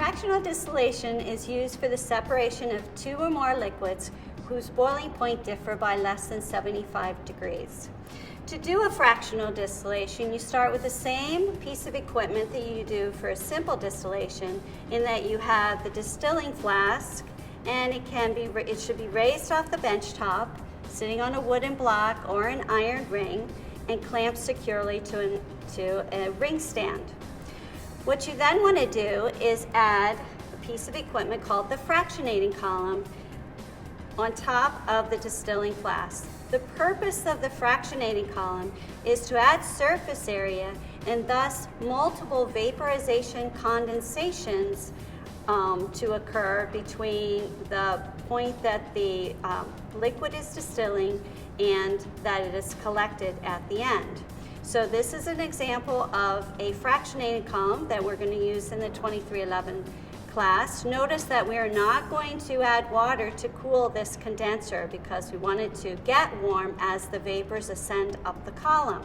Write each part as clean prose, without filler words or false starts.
Fractional distillation is used for the separation of two or more liquids whose boiling point differ by less than 75 degrees. To do a fractional distillation, you start with the same piece of equipment that you do for a simple distillation, in that you have the distilling flask, and it should be raised off the bench top, sitting on a wooden block or an iron ring, and clamped securely to a ring stand. What you then want to do is add a piece of equipment called the fractionating column on top of the distilling flask. The purpose of the fractionating column is to add surface area and thus multiple vaporization condensations to occur between the point that the liquid is distilling and that it is collected at the end. So this is an example of a fractionating column that we're going to use in the 2311 class. Notice that we are not going to add water to cool this condenser because we want it to get warm as the vapors ascend up the column.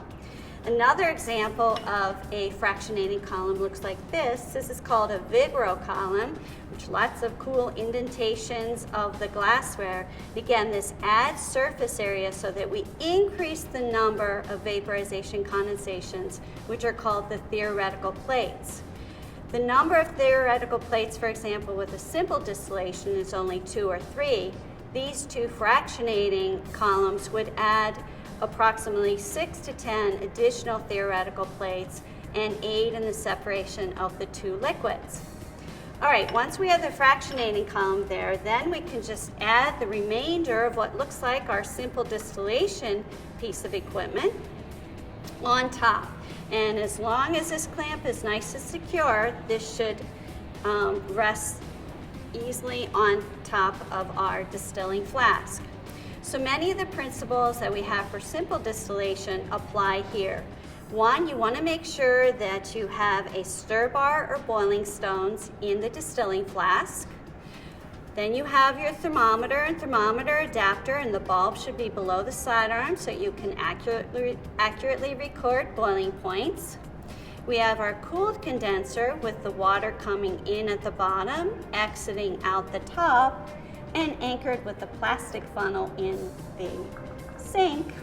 Another example of a fractionating column looks like this. This is called a vibro column, which lots of cool indentations of the glassware. Again, this adds surface area so that we increase the number of vaporization condensations, which are called the theoretical plates. The number of theoretical plates, for example, with a simple distillation is only 2 or 3. These two fractionating columns would add approximately 6 to 10 additional theoretical plates and aid in the separation of the two liquids. All right, once we have the fractionating column there, then we can just add the remainder of what looks like our simple distillation piece of equipment on top. And as long as this clamp is nice and secure, this should rest easily on top of our distilling flask. So many of the principles that we have for simple distillation apply here. One, you want to make sure that you have a stir bar or boiling stones in the distilling flask. Then you have your thermometer and thermometer adapter, and the bulb should be below the sidearm so you can accurately record boiling points. We have our cooled condenser with the water coming in at the bottom, exiting out the top, and anchored with a plastic funnel in the sink,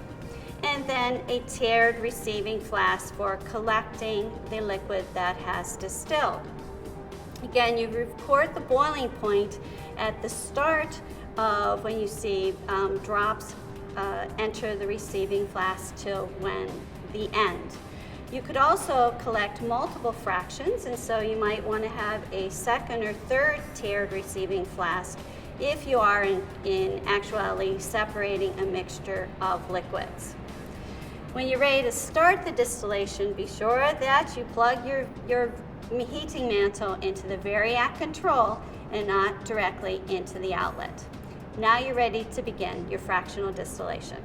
and then a tiered receiving flask for collecting the liquid that has distilled. Again, you record the boiling point at the start of when you see drops enter the receiving flask till when the end. You could also collect multiple fractions, and so you might want to have a second or third tiered receiving flask if you are in actuality separating a mixture of liquids. When you're ready to start the distillation, be sure that you plug your heating mantle into the variac control and not directly into the outlet. Now you're ready to begin your fractional distillation.